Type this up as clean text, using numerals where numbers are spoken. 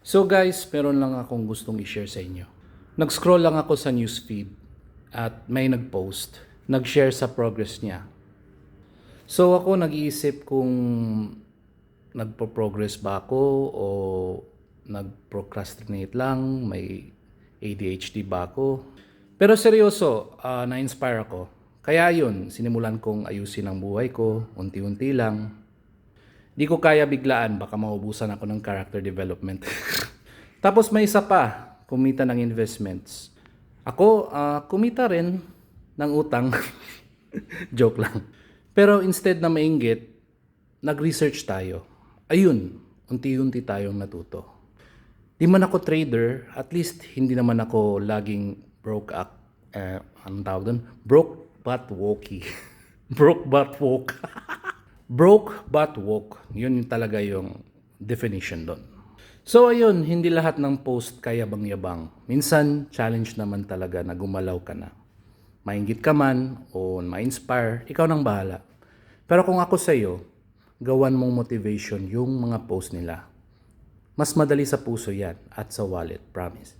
So guys, meron lang akong gustong i-share sa inyo. Nag-scroll lang ako sa newsfeed at may nag-post, nag-share sa progress niya. So ako nag-iisip kung nagpo-progress ba ako o nag-procrastinate lang, may ADHD ba ako. Pero seryoso, na-inspire ako. Kaya yun, sinimulan kong ayusin ang buhay ko, unti-unti lang. Di ko kaya biglaan, baka maubusan ako ng character development. Tapos may isa pa, kumita ng investments. Ako, kumita rin ng utang. Joke lang. Pero instead na mainggit, nag-research tayo. Ayun, unti-unti tayong natuto. Di man ako trader, at least hindi naman ako laging broke up. Anong tawag doon? Broke but wokey. Broke but woke. Broke but woke. Yun talaga yung definition doon. So ayun, hindi lahat ng post kayabang-yabang. Minsan, challenge naman talaga na gumalaw ka na. Mainggit ka man o ma-inspire, ikaw nang bahala. Pero kung ako sa'yo, gawan mong motivation yung mga post nila. Mas madali sa puso yan at sa wallet, promise.